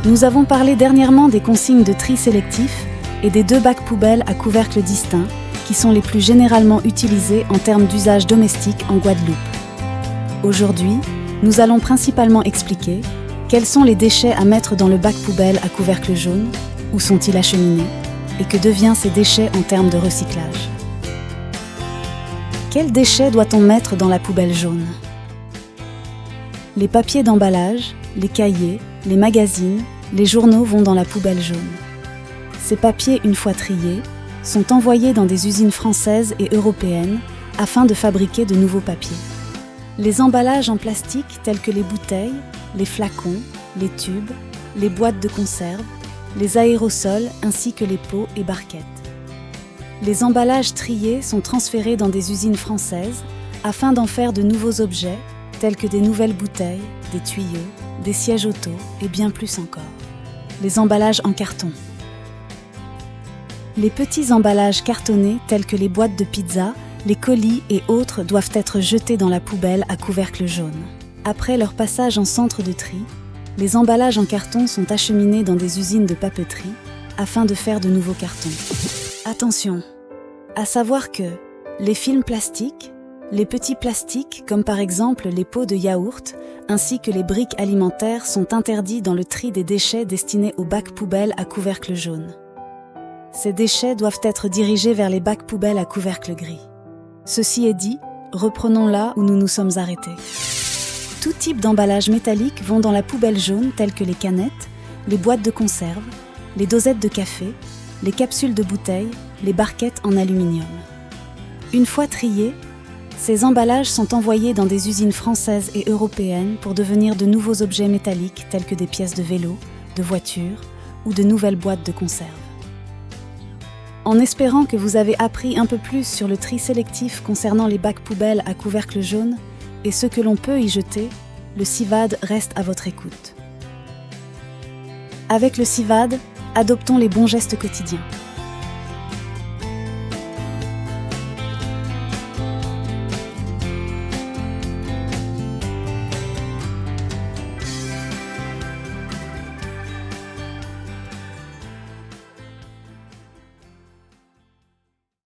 Nous avons parlé dernièrement des consignes de tri sélectif et des 2 bacs poubelles à couvercle distinct, qui sont les plus généralement utilisés en termes d'usage domestique en Guadeloupe. Aujourd'hui, nous allons principalement expliquer quels sont les déchets à mettre dans le bac poubelle à couvercle jaune, où sont-ils acheminés, et que deviennent ces déchets en termes de recyclage. Quels déchets doit-on mettre dans la poubelle jaune ? Les papiers d'emballage, les cahiers, les magazines, les journaux vont dans la poubelle jaune. Ces papiers, une fois triés, sont envoyés dans des usines françaises et européennes afin de fabriquer de nouveaux papiers. Les emballages en plastique tels que les bouteilles, les flacons, les tubes, les boîtes de conserve, les aérosols ainsi que les pots et barquettes. Les emballages triés sont transférés dans des usines françaises afin d'en faire de nouveaux objets tels que des nouvelles bouteilles, des tuyaux, des sièges auto et bien plus encore. Les emballages en carton. Les petits emballages cartonnés tels que les boîtes de pizza, les colis et autres doivent être jetés dans la poubelle à couvercle jaune. Après leur passage en centre de tri, les emballages en carton sont acheminés dans des usines de papeterie afin de faire de nouveaux cartons. Attention, à savoir que les films plastiques, les petits plastiques comme par exemple les pots de yaourt ainsi que les briques alimentaires sont interdits dans le tri des déchets destinés aux bacs poubelles à couvercle jaune. Ces déchets doivent être dirigés vers les bacs poubelles à couvercle gris. Ceci est dit, reprenons là où nous nous sommes arrêtés. Tout type d'emballage métallique vont dans la poubelle jaune telles que les canettes, les boîtes de conserve, les dosettes de café, les capsules de bouteilles, les barquettes en aluminium. Une fois triés, ces emballages sont envoyés dans des usines françaises et européennes pour devenir de nouveaux objets métalliques tels que des pièces de vélo, de voiture ou de nouvelles boîtes de conserve. En espérant que vous avez appris un peu plus sur le tri sélectif concernant les bacs poubelles à couvercle jaune et ce que l'on peut y jeter, le CIVAD reste à votre écoute. Avec le CIVAD, adoptons les bons gestes quotidiens.